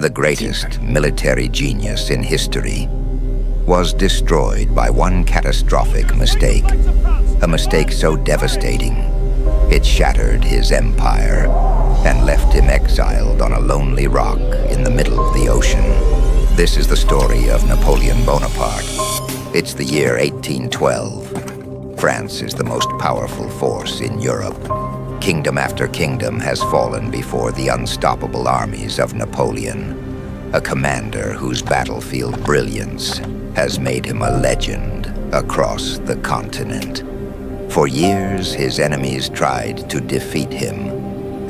the greatest military genius in history, was destroyed by one catastrophic mistake. A mistake so devastating, it shattered his empire and left him exiled on a lonely rock in the middle of the ocean. This is the story of Napoleon Bonaparte. It's the year 1812. France is the most powerful force in Europe. Kingdom after kingdom has fallen before the unstoppable armies of Napoleon, a commander whose battlefield brilliance has made him a legend across the continent. For years, his enemies tried to defeat him,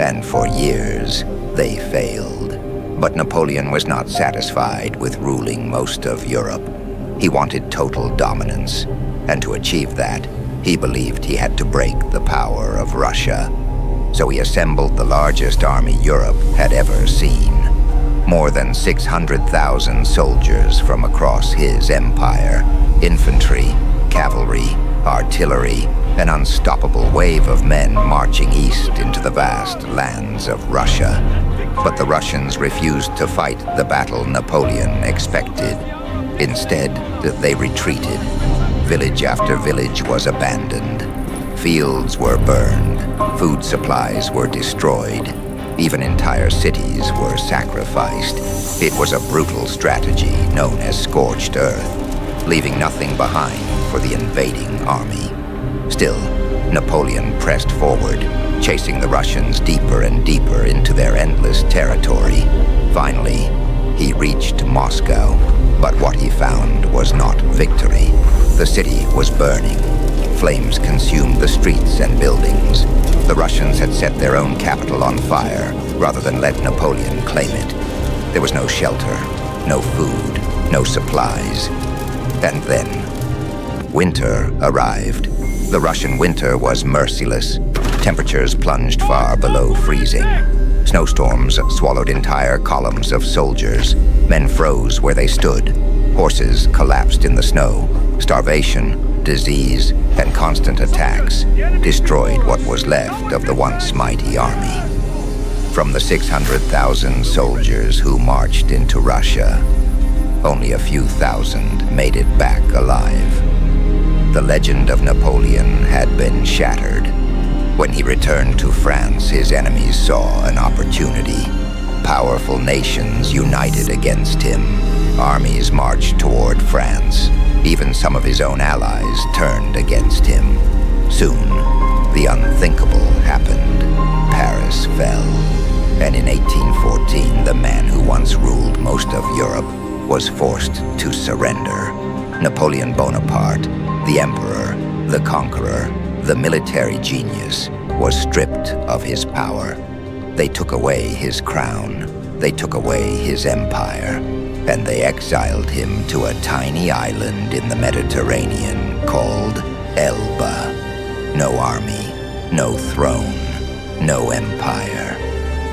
and for years, they failed. But Napoleon was not satisfied with ruling most of Europe. He wanted total dominance, and to achieve that, he believed he had to break the power of Russia. So he assembled the largest army Europe had ever seen. More than 600,000 soldiers from across his empire, infantry, cavalry, artillery, an unstoppable wave of men marching east into the vast lands of Russia. But the Russians refused to fight the battle Napoleon expected. Instead, they retreated. Village after village was abandoned. Fields were burned. Food supplies were destroyed. Even entire cities were sacrificed. It was a brutal strategy known as scorched earth, leaving nothing behind for the invading army. Still, Napoleon pressed forward, chasing the Russians deeper and deeper into their endless territory. Finally, he reached Moscow, but what he found was not victory. The city was burning. Flames consumed the streets and buildings. The Russians had set their own capital on fire rather than let Napoleon claim it. There was no shelter, no food, no supplies. And then, winter arrived. The Russian winter was merciless. Temperatures plunged far below freezing. Snowstorms swallowed entire columns of soldiers. Men froze where they stood. Horses collapsed in the snow. Starvation, disease, and constant attacks destroyed what was left of the once mighty army. From the 600,000 soldiers who marched into Russia, only a few thousand made it back alive. The legend of Napoleon had been shattered. When he returned to France, his enemies saw an opportunity. Powerful nations united against him. Armies marched toward France. Even some of his own allies turned against him. Soon, the unthinkable happened. Paris fell. And in 1814, the man who once ruled most of Europe was forced to surrender. Napoleon Bonaparte, the emperor, the conqueror, the military genius, was stripped of his power. They took away his crown. They took away his empire. And they exiled him to a tiny island in the Mediterranean called Elba. No army, no throne, no empire.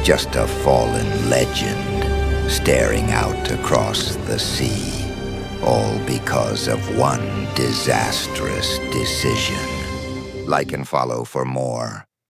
Just a fallen legend staring out across the sea. All because of one disastrous decision. Like and follow for more.